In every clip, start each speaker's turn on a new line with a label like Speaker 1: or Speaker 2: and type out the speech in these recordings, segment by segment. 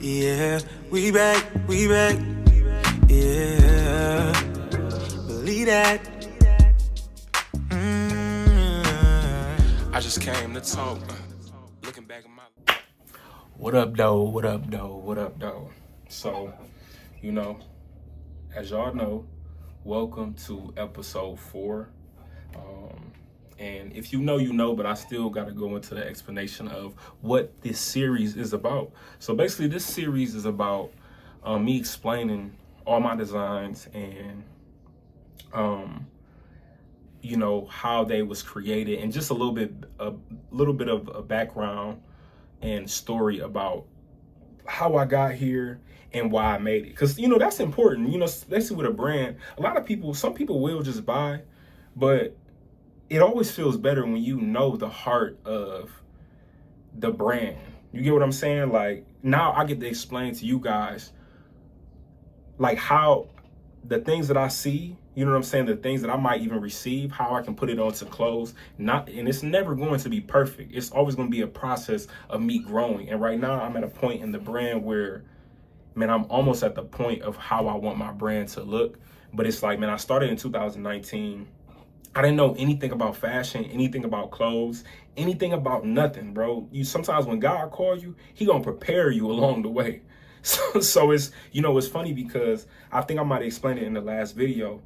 Speaker 1: Yeah, we back, yeah, believe that. I just came to talk, looking back at my...
Speaker 2: What up, though? What up, though? What up, though? So, as y'all know, welcome to episode 4. And if you know, you know, but I still got to go into the explanation of what this series is about. So basically, this series is about me explaining all my designs and, how they was created, and just a little bit of a background and story about how I got here and why I made it. Because, that's important, especially with a brand. A lot of people, some people will just buy, but it always feels better when you know the heart of the brand. You get what I'm saying? Like, now I get to explain to you guys, like, how the things that I see, you know what I'm saying, the things that I might even receive, how I can put it onto clothes. And it's never going to be perfect. It's always going to be a process of me growing. And right now I'm at a point in the brand where, man, I'm almost at the point of how I want my brand to look. But it's like, man, I started in 2019. I didn't know anything about fashion, anything about clothes, anything about nothing, bro. You sometimes when God calls you, he gonna prepare you along the way. So it's, it's funny because I think I might explain it in the last video.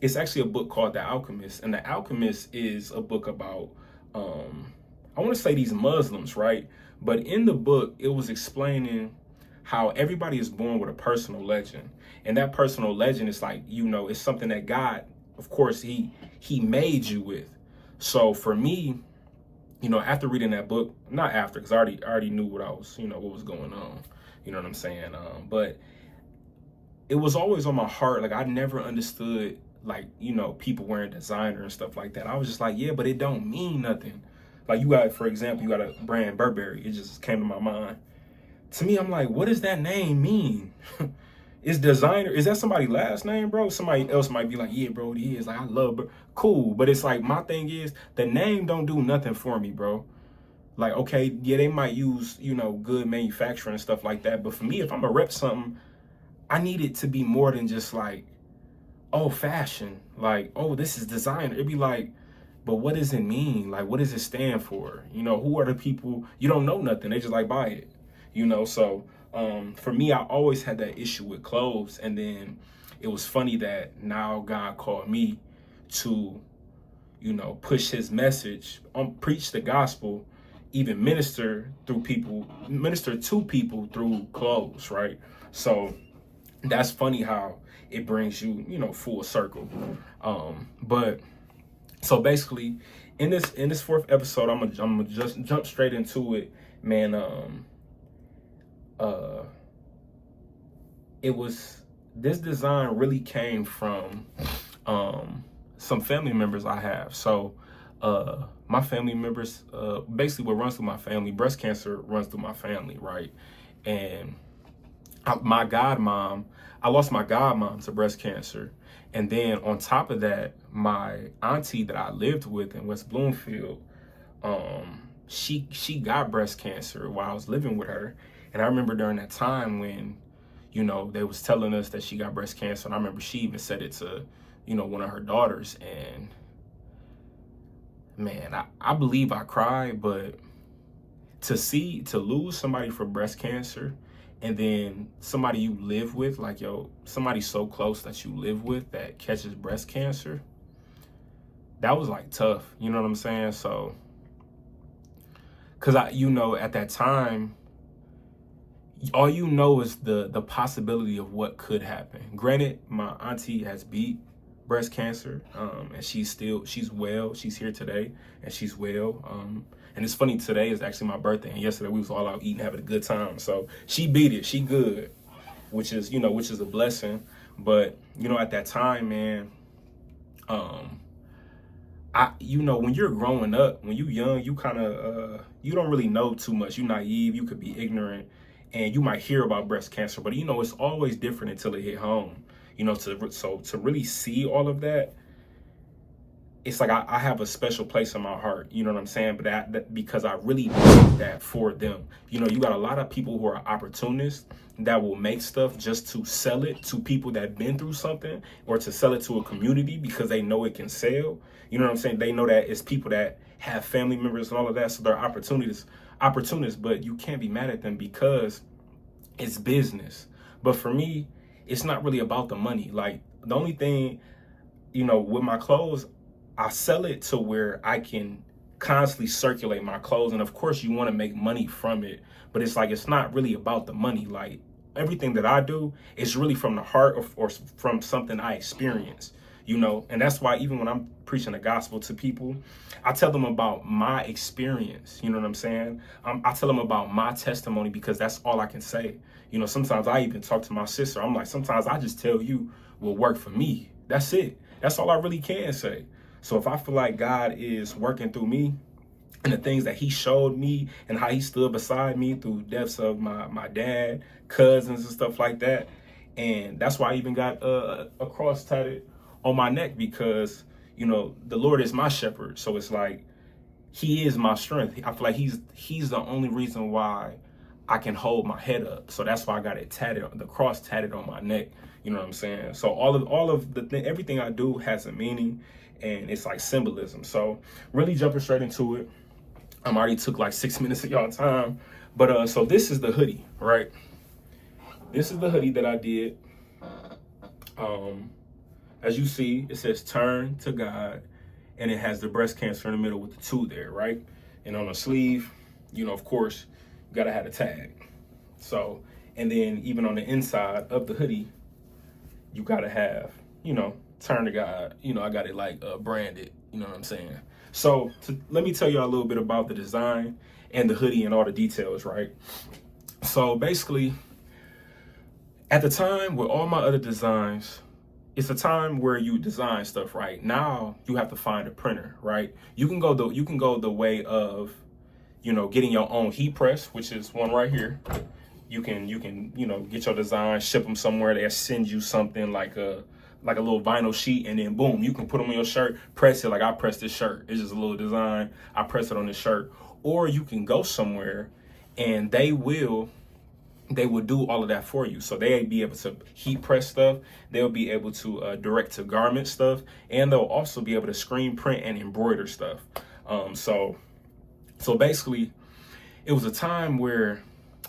Speaker 2: It's actually a book called The Alchemist, and The Alchemist is a book about, I want to say these Muslims, right? But in the book, it was explaining how everybody is born with a personal legend, and that personal legend is like, it's something that God, of course, he made you with. So for me, after reading that book, not after, because I already knew what I was, what was going on. You know what I'm saying? But it was always on my heart. Like, I never understood, like, people wearing designer and stuff like that. I was just like, yeah, but it don't mean nothing. Like, you got, for example, you got a brand, Burberry. It just came to my mind. To me, I'm like, what does that name mean? Is designer, is that somebody's last name, bro? Somebody else might be like, yeah, bro, it is. Like, I love, cool. But it's like, my thing is, the name don't do nothing for me, bro. Like, okay, yeah, they might use, good manufacturing and stuff like that. But for me, if I'm gonna rep something, I need it to be more than just like, oh, fashion. Like, oh, this is designer. It'd be like, but what does it mean? Like, what does it stand for? Who are the people? You don't know nothing. They just like buy it, So for me, I always had that issue with clothes. And then it was funny that now God called me to, push his message, preach the gospel, even minister to people through clothes, right? So that's funny how it brings you, full circle. But so basically, in this fourth episode, I'm gonna just jump straight into it, man. It was, this design really came from some family members I have. So my family members, basically what runs through my family, breast cancer runs through my family, right? And I lost my godmom to breast cancer. And then on top of that, my auntie that I lived with in West Bloomfield, she got breast cancer while I was living with her. And I remember during that time when, they was telling us that she got breast cancer, and I remember she even said it to, one of her daughters. And man, I believe I cried, but to lose somebody for breast cancer, and then somebody you live with, like, somebody so close that you live with that catches breast cancer, that was like tough, you know what I'm saying? So, cause at that time, all is the possibility of what could happen. Granted, my auntie has beat breast cancer, and she's well. She's here today, and she's well. And it's funny, today is actually my birthday, and yesterday we was all out eating, having a good time. So she beat it. She good, which is a blessing. But at that time, man, when you're growing up, when you're young, you kind of you don't really know too much. You're naive. You could be ignorant, and you might hear about breast cancer, but it's always different until it hit home. To really see all of that, it's like I have a special place in my heart, you know what I'm saying? But that because I really did that for them. You know, you got a lot of people who are opportunists that will make stuff just to sell it to people that been through something, or to sell it to a community because they know it can sell. You know what I'm saying? They know that it's people that have family members and all of that, so they're opportunists, but you can't be mad at them because it's business. But for me, it's not really about the money. Like, the only thing, you know, with my clothes, I sell it to where I can constantly circulate my clothes. And of course, you want to make money from it, but it's like, it's not really about the money. Like, everything that I do is really from the heart, or from something I experience, you know. And that's why even when I'm preaching the gospel to people, I tell them about my experience, you know what I'm saying? I tell them about my testimony because that's all I can say. You know, sometimes I even talk to my sister. I'm like, sometimes I just tell you what worked for me. That's it. That's all I really can say. So if I feel like God is working through me, and the things that he showed me, and how he stood beside me through deaths of my dad, cousins, and stuff like that. And that's why I even got a cross tatted on my neck, because, you know, the Lord is my shepherd. So it's like, he is my strength. I feel like he's the only reason why I can hold my head up. So that's why I got it tatted, the cross tatted on my neck. You know what I'm saying? So all of everything I do has a meaning, and it's like symbolism. So really jumping straight into it. I'm already took like 6 minutes of y'all time, but so this is the hoodie, right? This is the hoodie that I did. As you see, it says "Turn to God," and it has the breast cancer in the middle with the 2 there, right? And on the sleeve, you know, of course, you gotta have a tag. So, and then even on the inside of the hoodie, you gotta have, you know, "Turn to God." You know, I got it like branded. You know what I'm saying? So let me tell you a little bit about the design and the hoodie and all the details, right? So basically, at the time with all my other designs, it's a time where you design stuff, right? Now you have to find a printer, right? You can go the way of, you know, getting your own heat press, which is one right here. You can, you know, get your design, ship them somewhere. They send you something like a little vinyl sheet, and then boom, you can put them on your shirt, press it. Like, I press this shirt. It's just a little design. I press it on this shirt. Or you can go somewhere and they will do all of that for you. So they'll be able to heat press stuff. They'll be able to direct to garment stuff, and they'll also be able to screen print and embroider stuff. So basically, it was a time where,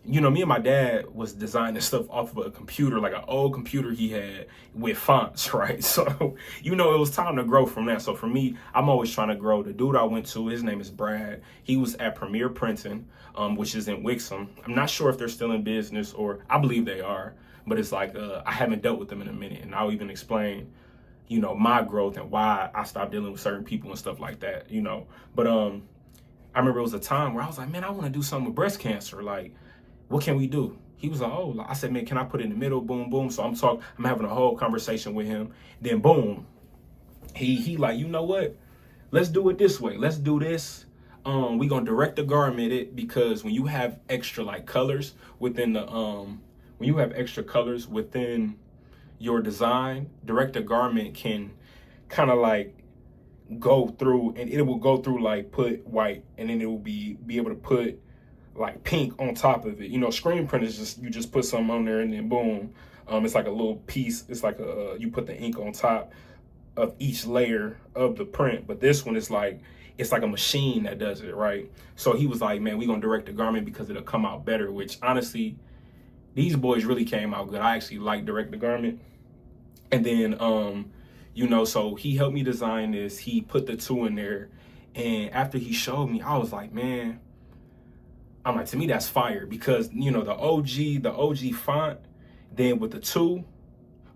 Speaker 2: you know, me and my dad was designing stuff off of a computer, like an old computer he had with fonts, right? So, you know, it was time to grow from that. So for me, I'm always trying to grow. The dude I went to, his name is Brad. He was at Premier Printing, which is in Wixom. I'm not sure if they're still in business, or I believe they are, but it's like, I haven't dealt with them in a minute. And I'll even explain, you know, my growth and why I stopped dealing with certain people and stuff like that, you know. But I remember it was a time where I was like, man, I want to do something with breast cancer. Like, what can we do? He was like, oh, I said, man, can I put it in the middle? Boom, boom. So I'm having a whole conversation with him. Then boom, he like, you know what? Let's do it this way. Let's do this. We gonna direct the garment it, because when you have extra like colors within the your design, direct the garment can kind of like go through, and it will go through like put white, and then it will be able to put like pink on top of it. You know, screen print is just, you just put something on there and then boom, it's like a little piece. It's like you put the ink on top of each layer of the print. But this one is like, it's like a machine that does it, right? So he was like, man, we gonna direct the garment because it'll come out better, which honestly, these boys really came out good. I actually like direct the garment. And then you know, so he helped me design this. He put the 2 in there, and after he showed me, I was like, man, I'm like, to me, that's fire, because, you know, the OG font, then with the 2,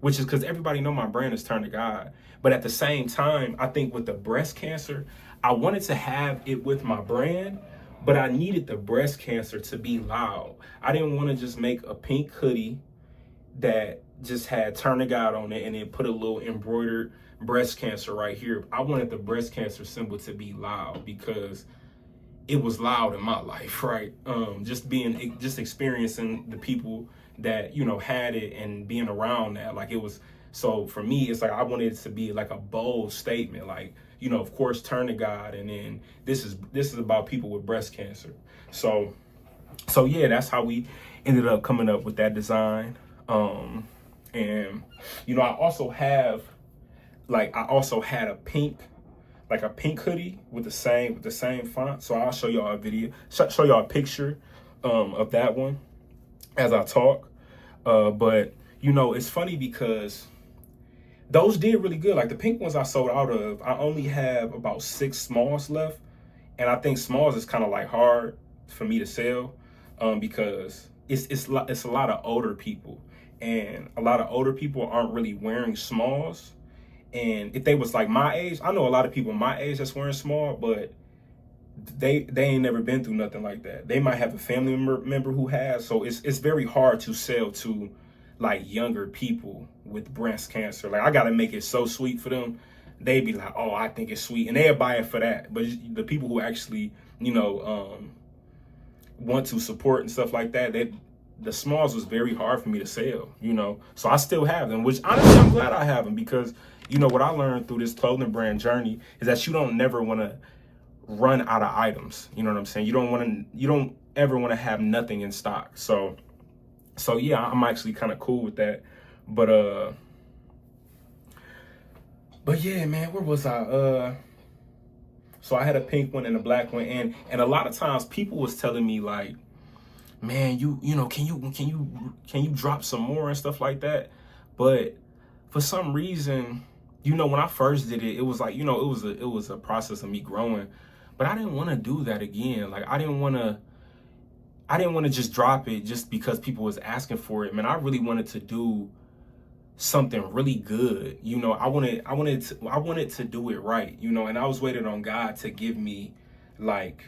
Speaker 2: which is because everybody know my brand is Turn to God. But at the same time, I think with the breast cancer, I wanted to have it with my brand, but I needed the breast cancer to be loud. I didn't want to just make a pink hoodie that just had Turn to God on it and then put a little embroidered breast cancer right here. I wanted the breast cancer symbol to be loud, because it was loud in my life, right? Just experiencing the people that, you know, had it and being around that, like, it was. So for me, it's like, I wanted it to be like a bold statement, like, you know, of course, turn to God. And then this is about people with breast cancer. So yeah, that's how we ended up coming up with that design. And you know, I also had a pink hoodie with the same font. So I'll show y'all a video, show y'all a picture of that one as I talk. But you know, it's funny because those did really good. Like the pink ones I sold out of, I only have about 6 smalls left. And I think smalls is kind of like hard for me to sell because it's a lot of older people, and a lot of older people aren't really wearing smalls. And if they was like my age, I know a lot of people my age that's wearing small, but they ain't never been through nothing like that. They might have a family member who has, so it's very hard to sell to like younger people with breast cancer. Like I gotta make it so sweet for them. They be like, oh, I think it's sweet, and they'll buy it for that. But the people who actually, you know, want to support and stuff like that, the smalls was very hard for me to sell, you know. So I still have them, which honestly I'm glad I have them, because you know what I learned through this clothing brand journey is that you don't never want to run out of items. You know what I'm saying? You don't ever want to have nothing in stock. So yeah, I'm actually kind of cool with that. But yeah, man, where was I? So I had a pink one and a black one, and a lot of times people was telling me like, man, you know, can you drop some more and stuff like that. But for some reason, you know, when I first did it, it was like, you know, it was a process of me growing, but I didn't want to do that again. Like I didn't want to just drop it just because people was asking for it. Man, I really wanted to do something really good. You know, I wanted to do it right, you know, and I was waiting on God to give me like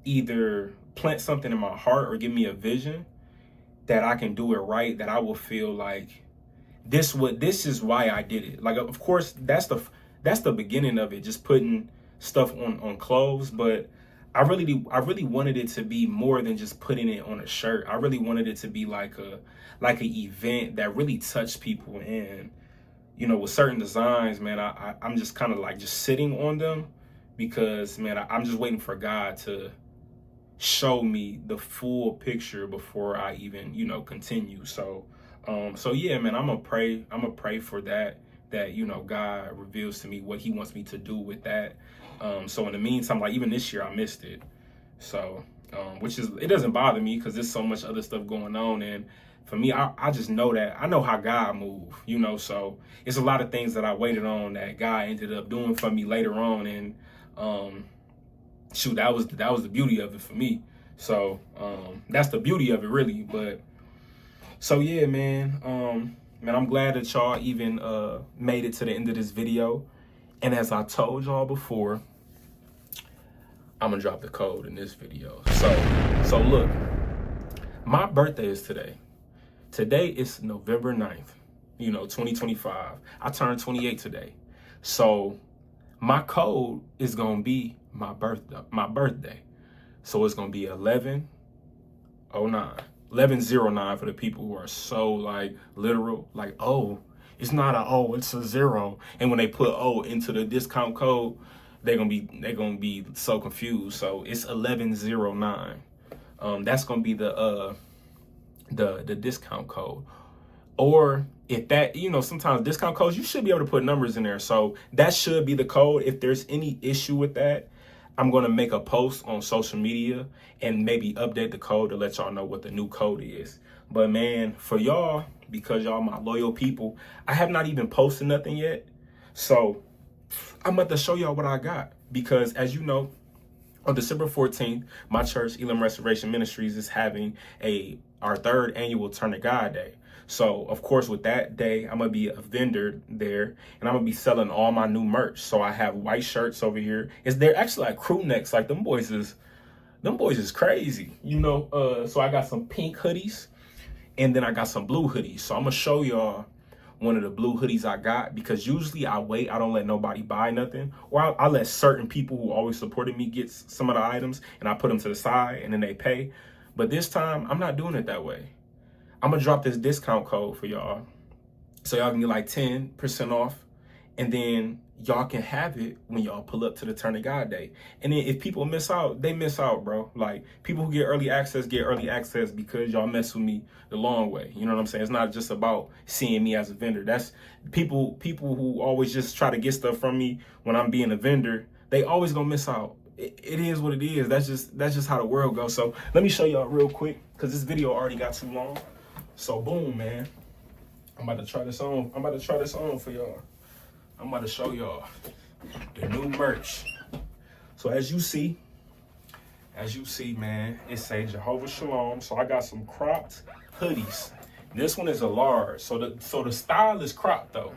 Speaker 2: either plant something in my heart or give me a vision that I can do it right, that I will feel like this is why I did it. Like, of course, that's the beginning of it, just putting stuff on clothes, but I really wanted it to be more than just putting it on a shirt. I really wanted it to be like an event that really touched people. And you know, with certain designs, man, I'm just kind of like just sitting on them because, man, I'm just waiting for God to show me the full picture before I even, you know, continue. So yeah, man, I'm gonna pray for that, you know, God reveals to me what he wants me to do with that. So in the meantime, like even this year I missed it. So, it doesn't bother me because there's so much other stuff going on. And for me, I just know that I know how God move, you know, so it's a lot of things that I waited on that God ended up doing for me later on. And, shoot, that was the beauty of it for me. So, that's the beauty of it really. But so yeah, man, I'm glad that y'all even, made it to the end of this video. And as I told y'all before, I'm gonna drop the code in this video. So look, my birthday is today. Today is November 9th, you know, 2025. I turned 28 today. So my code is gonna be my birthday. So it's gonna be 1109. 1109 for the people who are so like literal, like, oh, it's not a O, it's a 0. And when they put O into the discount code, they're gonna be so confused. So it's 1109. That's gonna be the discount code. Or if that, you know, sometimes discount codes, you should be able to put numbers in there. So that should be the code. If there's any issue with that, I'm going to make a post on social media and maybe update the code to let y'all know what the new code is. But man, for y'all, because y'all my loyal people, I have not even posted nothing yet. So I'm about to show y'all what I got, because as you know, on December 14th, my church, Elam Restoration Ministries, is having our 3rd annual Turn to God Day. So, of course, with that day, I'm going to be a vendor there, and I'm going to be selling all my new merch. So I have white shirts over here. They're actually like crew necks. Like them boys is crazy, you know. So I got some pink hoodies, and then I got some blue hoodies. So I'm going to show y'all one of the blue hoodies I got, because usually I wait. I don't let nobody buy nothing, or I let certain people who always supported me get some of the items, and I put them to the side and then they pay. But this time I'm not doing it that way. I'm gonna drop this discount code for y'all so y'all can get like 10% off, and then y'all can have it when y'all pull up to the Turn to God Day. And then if people miss out, they miss out, bro. Like, people who get early access because y'all mess with me the long way. You know what I'm saying? It's not just about seeing me as a vendor. That's people who always just try to get stuff from me when I'm being a vendor. They always gonna miss out. It is what it is. That's just how the world goes. So let me show y'all real quick, because this video already got too long. So boom, man. I'm about to try this on. I'm about to try this on for y'all. I'm about to show y'all the new merch. So as you see, man, it says Jehovah Shalom. So I got some cropped hoodies. This one is a large. So the style is cropped though.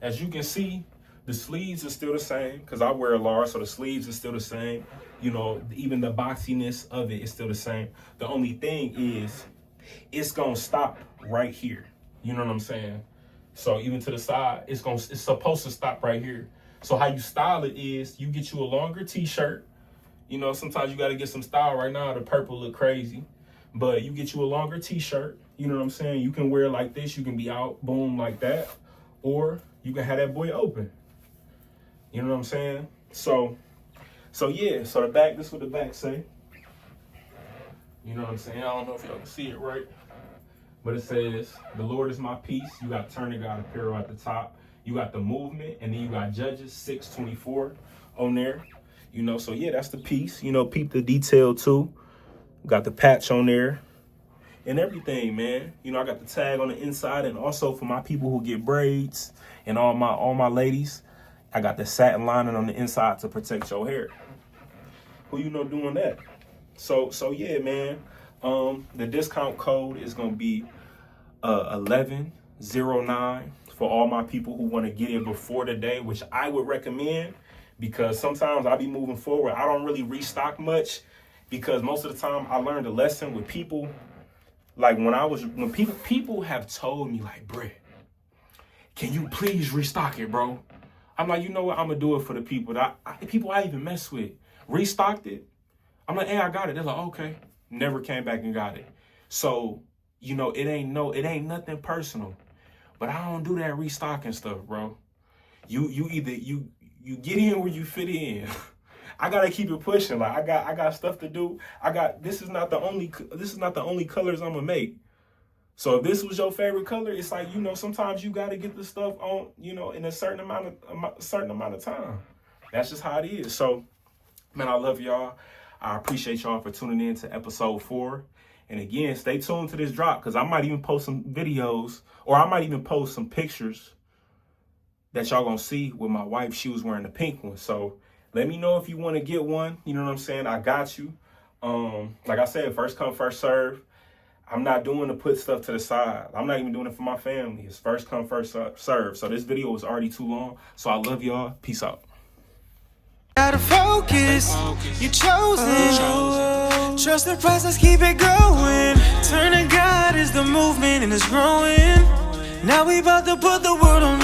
Speaker 2: As you can see, the sleeves are still the same, because I wear a large, so the sleeves are still the same. You know, even the boxiness of it is still the same. The only thing is, it's gonna stop right here. You know what I'm saying? So even to the side, it's supposed to stop right here. So how you style it is, you get you a longer t-shirt. You know, sometimes you got to get some style. Right now, the purple look crazy, but you get you a longer t-shirt. You know what I'm saying? You can wear it like this. You can be out, boom, like that. Or you can have that boy open. You know what I'm saying? So yeah, so the back, this is what the back say. You know what I'm saying? I don't know if y'all can see it right. But it says, the Lord is my peace. You got Turn to God apparel at the top. You got the movement, and then you got Judges 6:24 on there. You know, so yeah, that's the piece. You know, peep the detail too. Got the patch on there and everything, man. You know, I got the tag on the inside, and also for my people who get braids and all my ladies, I got the satin lining on the inside to protect your hair. Who you know doing that? So yeah, man. The discount code is gonna be 1109 for all my people who want to get it before the day, which I would recommend, because sometimes I'll be moving forward. I don't really restock much, because most of the time I learned a lesson with people. Like when people have told me like, Brett, can you please restock it, bro? I'm like, you know what? I'm gonna do it for the people people I even mess with. Restocked it. I'm like, hey, I got it. They're like, okay. Never came back and got it. So, you know, it ain't nothing personal. But I don't do that restocking stuff, bro. You either you get in where you fit in. I gotta keep it pushing. Like I got stuff to do. This is not the only colors I'm gonna make. So if this was your favorite color, it's like, you know, sometimes you gotta get the stuff on, you know, in a certain amount of time. That's just how it is. So, man, I love y'all. I appreciate y'all for tuning in to episode 4. And again, stay tuned to this drop, because I might even post some videos, or I might even post some pictures that y'all gonna see with my wife. She was wearing the pink one. So let me know if you want to get one. You know what I'm saying? I got you. Like I said, first come, first serve. I'm not doing to put stuff to the side. I'm not even doing it for my family. It's first come, first serve. So this video was already too long. So I love y'all. Peace out.
Speaker 3: Gotta focus, you chosen. Trust the process, keep it going. Turn to God is the movement and it's growing. Now we about to put the world on